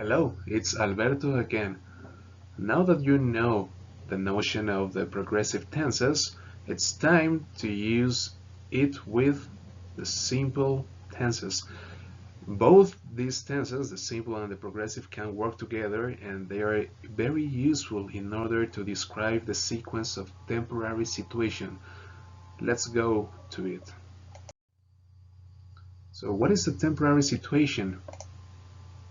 Hello, it's Alberto again. Now that you know the notion of the progressive tenses, it's time to use it with the simple tenses. Both these tenses, the simple and the progressive, can work together, and they are very useful in order to describe the sequence of temporary situation. Let's go to it. So what is a temporary situation?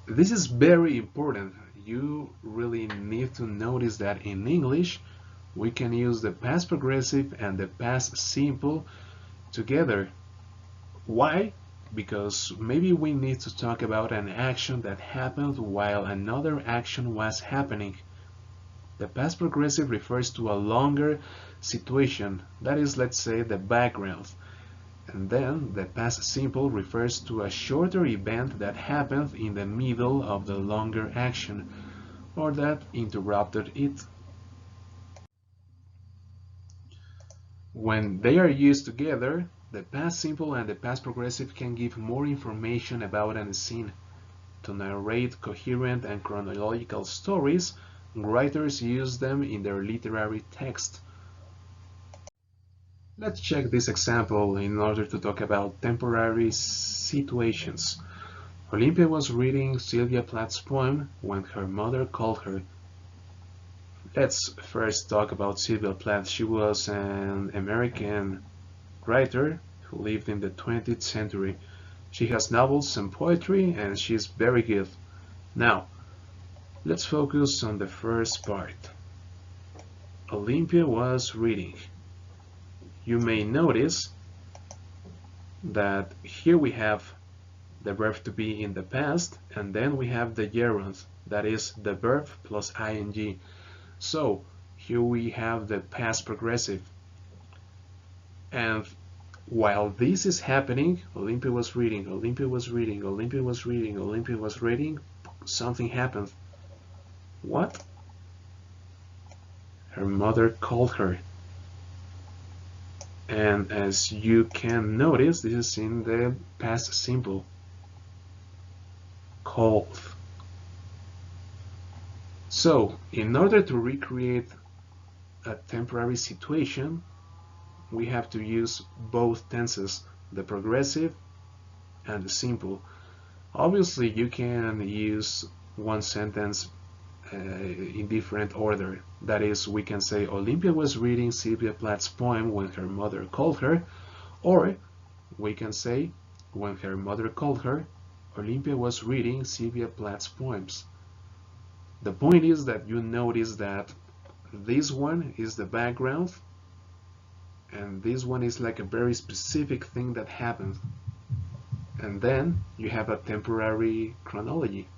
This is very important. You really need to notice that in English we can use the past progressive and the past simple together. Why? Because maybe we need to talk about an action that happened while another action was happening. The past progressive refers to a longer situation, that is, let's say, the background. And then the past simple refers to a shorter event that happened in the middle of the longer action, or that interrupted it. When they are used together, the past simple and the past progressive can give more information about a scene. To narrate coherent and chronological stories, writers use them in their literary text. Let's check this example in order to talk about temporary situations. Olympia was reading Sylvia Plath's poem when her mother called her. Let's first talk about Sylvia Plath. She was an American writer who lived in the 20th century. She has novels and poetry, and she's very good. Now, let's focus on the first part. Olympia was reading. You may notice that here we have the verb to be in the past, and then we have the gerund, that is the verb plus ing. So here we have the past progressive. And while this is happening, Olympia was reading, Olympia was reading, Olympia was reading, Olympia was reading, something happened. What? Her mother called her. And as you can notice, this is in the past simple. Called. So, in order to recreate a temporary situation, we have to use both tenses, the progressive and the simple. Obviously, you can use one sentence in different order. That is, we can say Olympia was reading Sylvia Plath's poem when her mother called her, or we can say when her mother called her, Olympia was reading Sylvia Plath's poems. The point is that you notice that this one is the background, and this one is like a very specific thing that happened. And then you have a temporary chronology.